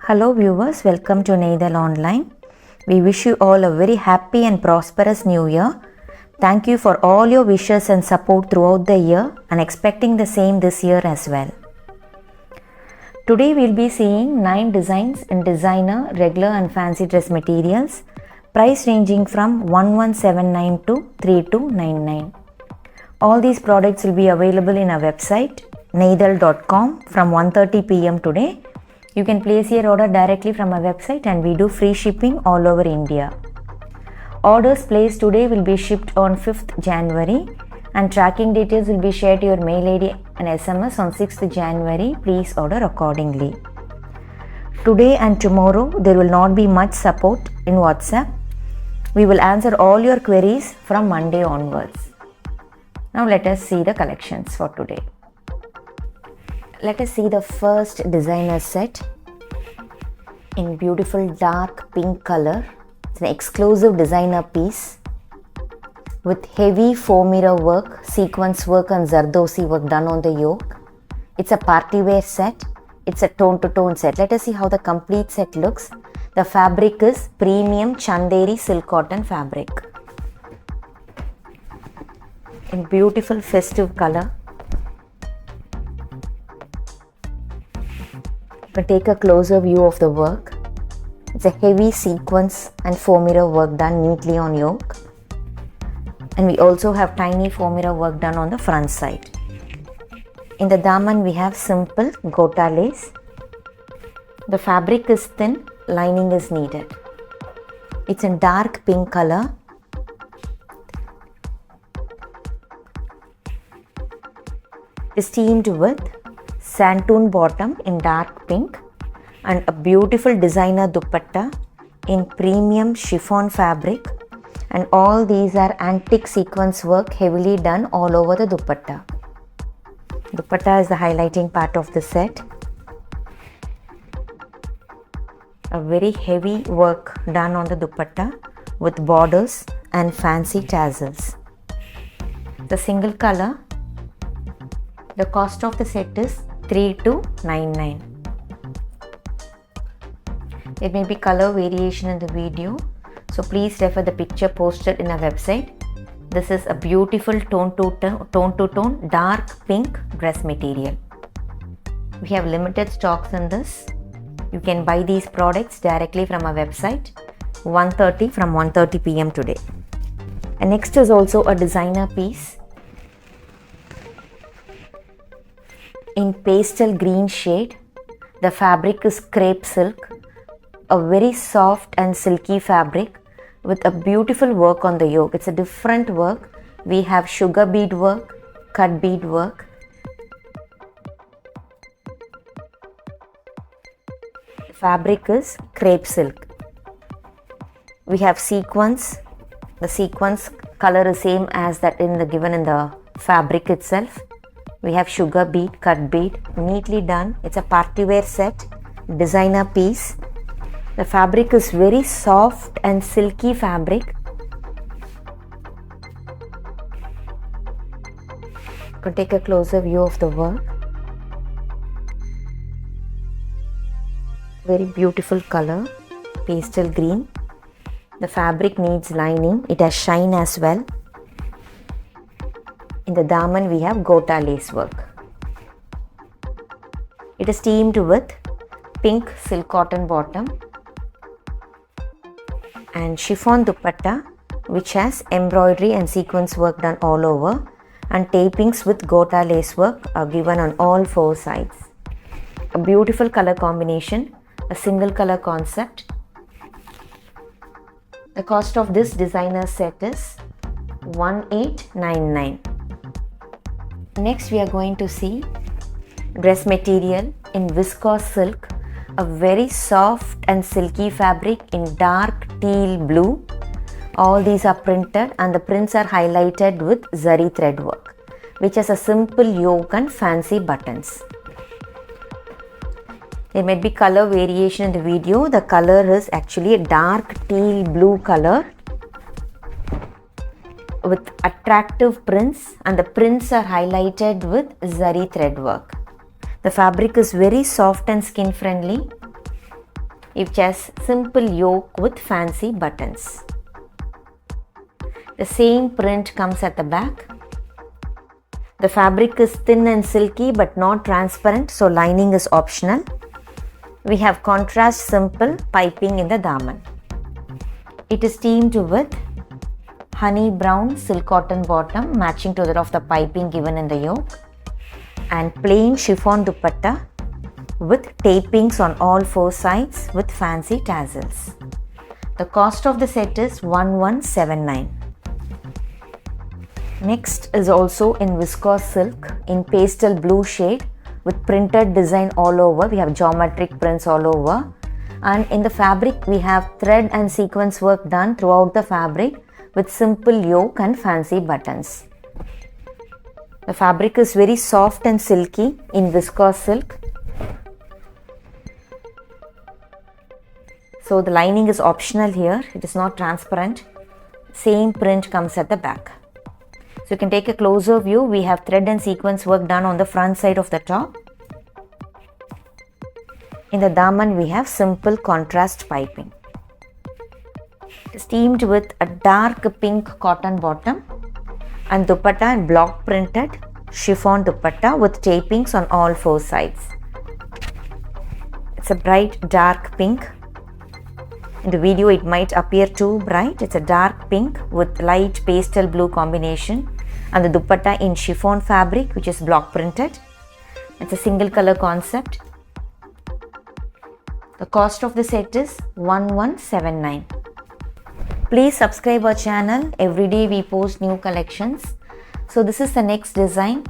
Hello viewers, welcome to Neidhal Online. We wish you all a very happy and prosperous new year. Thank you for all your wishes and support throughout the year and expecting the same this year as well. Today we'll be seeing 9 designs in designer, regular and fancy dress materials, price ranging from 1179 to 3299. All these products will be available in our website neidhal.com from 1:30 p.m. today. You can place your order directly from our website and we do free shipping all over India. Orders placed today will be shipped on 5th January and tracking details will be shared to your mail ID and SMS on 6th January. Please order accordingly. Today and tomorrow there will not be much support in WhatsApp. We will answer all your queries from Monday onwards. Now let us see the collections for today. Let us see the first designer set in beautiful dark pink color. It's an exclusive designer piece with heavy foam mirror work, sequence work and Zardosi work done on the yoke. It's a party wear set. It's a tone to tone set. Let us see how the complete set looks. The fabric is premium Chanderi silk cotton fabric in beautiful festive color. Take a closer view of the work. It's a heavy sequence and foam mirror work done neatly on yoke, and we also have tiny foam mirror work done on the front side. In the daman we have simple gota lace. The fabric is thin, lining is needed. It's in dark pink color. It's teamed with Santoon bottom in dark pink and a beautiful designer dupatta in premium chiffon fabric, and all these are antique sequence work heavily done all over the dupatta. Dupatta is the highlighting part of the set. A very heavy work done on the dupatta with borders and fancy tassels. The single color. The cost of the set is 3299. There may be color variation in the video, so please refer the picture posted in our website. This is a beautiful tone to tone dark pink dress material. We have limited stocks in this. You can buy these products directly from our website 1:30 from 1:30 p.m. today. And next is also a designer piece in pastel green shade. The fabric is crepe silk, a very soft and silky fabric with a beautiful work on the yoke. It's a different work. We have sugar bead work, cut bead work. The fabric is crepe silk. We have sequins. The sequence color is same as that given in the fabric itself. We have sugar bead, cut bead, neatly done. It's a party wear set, designer piece. The fabric is very soft and silky fabric. You can take a closer view of the work. Very beautiful color, pastel green. The fabric needs lining. It has shine as well. In the daman we have gota lace work. It is teamed with pink silk cotton bottom and chiffon dupatta, which has embroidery and sequence work done all over, and tapings with gota lace work are given on all 4 sides. A beautiful color combination, a single color concept. The cost of this designer set is 1899. Next we are going to see dress material in viscose silk, a very soft and silky fabric in dark teal blue. All these are printed and the prints are highlighted with zari thread work, which has a simple yoke and fancy buttons. There may be color variation in the video. The color is actually a dark teal blue color with attractive prints, and the prints are highlighted with zari thread work. The fabric is very soft and skin friendly. which has simple yoke with fancy buttons. The same print comes at the back. The fabric is thin and silky but not transparent, so lining is optional. We have contrast simple piping in the daman. It is teamed with honey brown silk cotton bottom matching to that of the piping given in the yoke, and plain chiffon dupatta with tapings on all four sides with fancy tassels. The cost of the set is 1179. Next is also in viscose silk in pastel blue shade with printed design all over. We have geometric prints all over, and in the fabric we have thread and sequence work done throughout the fabric with simple yoke and fancy buttons. The fabric is very soft and silky in viscose silk. So the lining is optional here, it is not transparent. Same print comes at the back. So you can take a closer view. We have thread and sequence work done on the front side of the top. In the daman we have simple contrast piping. It is teamed with a dark pink cotton bottom and dupatta and block printed chiffon dupatta with tapings on all four sides. It's a bright dark pink. In the video it might appear too bright. It's a dark pink with light pastel blue combination, and the dupatta in chiffon fabric which is block printed. It's a single color concept. The cost of the set is 1179. Please subscribe our channel. Every day we post new collections. So this is the next design.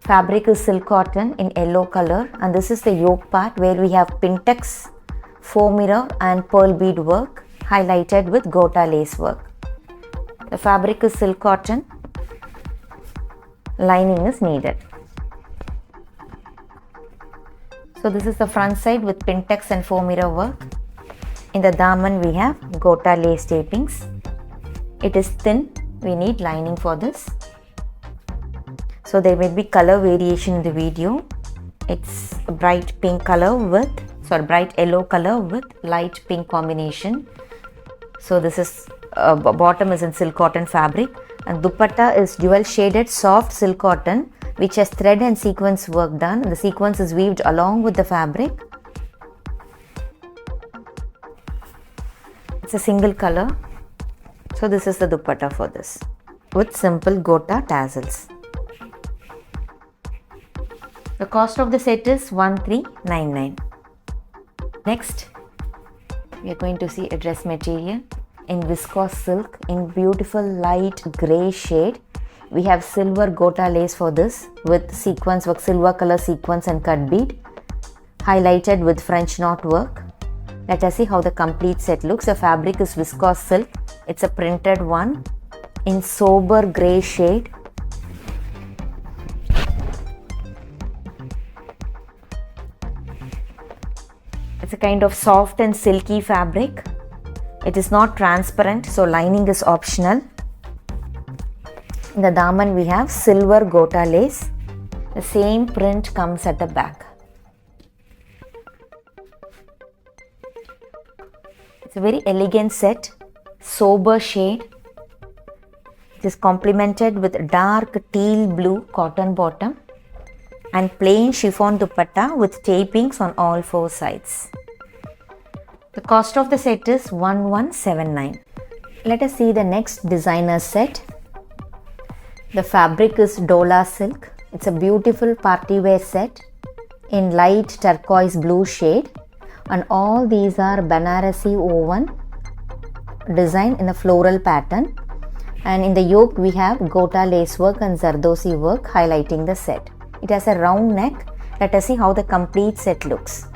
Fabric is silk cotton in yellow color, and this is the yoke part where we have Pintex, foam mirror and pearl bead work highlighted with gota lace work. The fabric is silk cotton. Lining is needed. So this is the front side with Pintex and foam mirror work. In the daman we have gota lace tapings. It is thin. We need lining for this. So there may be color variation in the video. It's a bright pink color with bright yellow color with light pink combination. So this is bottom is in silk cotton fabric, and dupatta is dual shaded soft silk cotton which has thread and sequence work done. The sequence is weaved along with the fabric. It's a single color. So this is the dupatta for this with simple gota tassels. The cost of the set is 1399. Next, we are going to see a dress material in viscose silk in beautiful light grey shade. We have silver gota lace for this with sequence work, silver color sequence and cut bead highlighted with French knot work. Let us see how the complete set looks. The fabric is viscose silk. It's a printed one in sober grey shade. It's a kind of soft and silky fabric. It is not transparent, so lining is optional. In the daman we have silver gota lace. The same print comes at the back. It's a very elegant set, sober shade. It is complemented with dark teal blue cotton bottom and plain chiffon dupatta with tapings on all four sides. The cost of the set is 1179. Let us see the next designer set. The fabric is Dola silk. It's a beautiful party wear set in light turquoise blue shade, and all these are Banarasi woven design in a floral pattern, and in the yoke we have gota lace work and zardosi work highlighting the set. It has a round neck. Let us see how the complete set looks.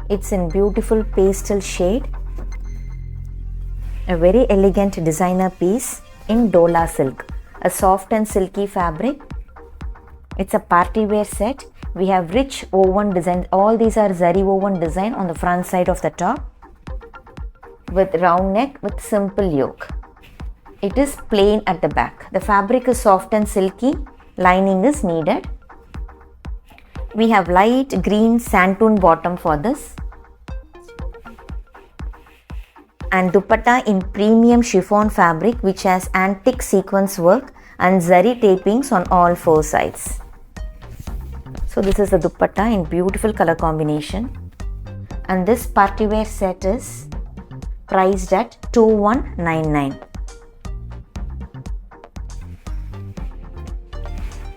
It's in beautiful pastel shade. A very elegant designer piece in Dola silk. A soft and silky fabric. It's a party wear set. We have rich woven design. All these are zari woven design on the front side of the top with round neck with simple yoke. It is plain at the back. The fabric is soft and silky. Lining is needed. We have light green santoon bottom for this. And dupatta in premium chiffon fabric which has antique sequence work and zari tapings on all four sides. So this is the dupatta in beautiful color combination, and this party wear set is priced at 2199.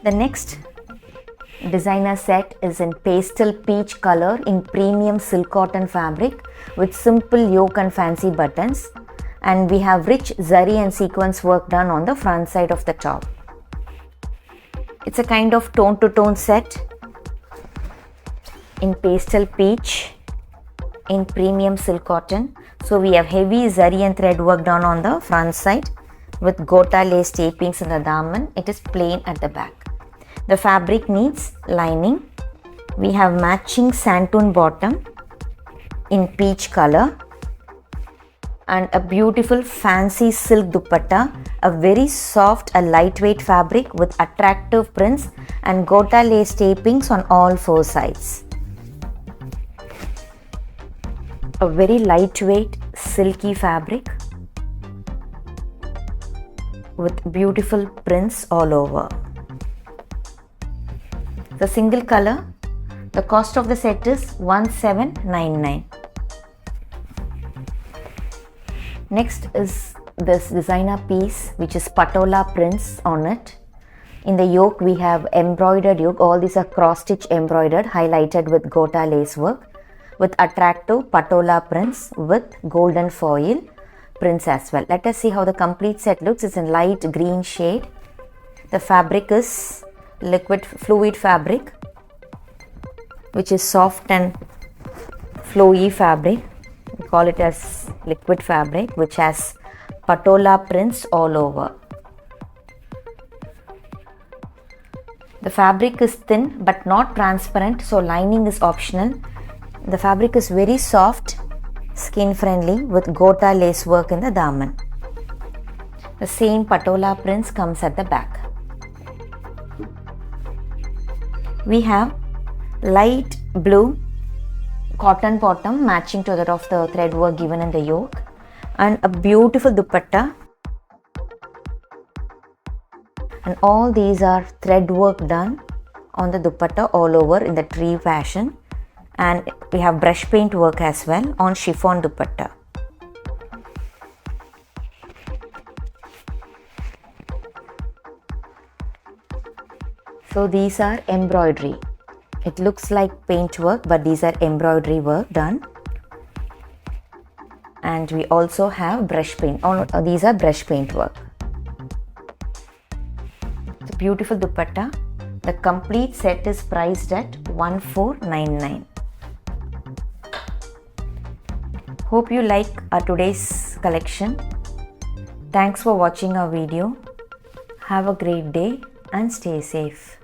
The next designer set is in pastel peach color in premium silk cotton fabric with simple yoke and fancy buttons, and we have rich zari and sequence work done on the front side of the top. It's a kind of tone to tone set in pastel peach in premium silk cotton. So we have heavy zari and thread work done on the front side with gota lace tapings in the daman. It is plain at the back. The fabric needs lining. We have matching santoon bottom in peach color and a beautiful fancy silk dupatta, a very soft, a lightweight fabric with attractive prints and gota lace tapings on all four sides. A very lightweight silky fabric with beautiful prints all over. The single color, the cost of the set is 1799. Next is this designer piece which is patola prints on it. In the yoke we have embroidered yoke. All these are cross stitch embroidered, highlighted with gota lace work with attractive patola prints with golden foil prints as well. Let us see how the complete set looks. It's in light green shade. The fabric is liquid fluid fabric which is soft and flowy fabric. We call it as liquid fabric which has patola prints all over. The fabric is thin but not transparent, so lining is optional. The fabric is very soft, skin friendly with gota lace work in the daman. The same patola prints comes at the back. We have light blue cotton bottom matching to that of the thread work given in the yoke, and a beautiful dupatta, and all these are thread work done on the dupatta all over in the tree fashion, and we have brush paint work as well on chiffon dupatta. So these are embroidery. It looks like paint work, but these are embroidery work done. And we also have brush paint. These are brush paint work. It's a beautiful dupatta. The complete set is priced at 1499. Hope you like our today's collection. Thanks for watching our video. Have a great day and stay safe.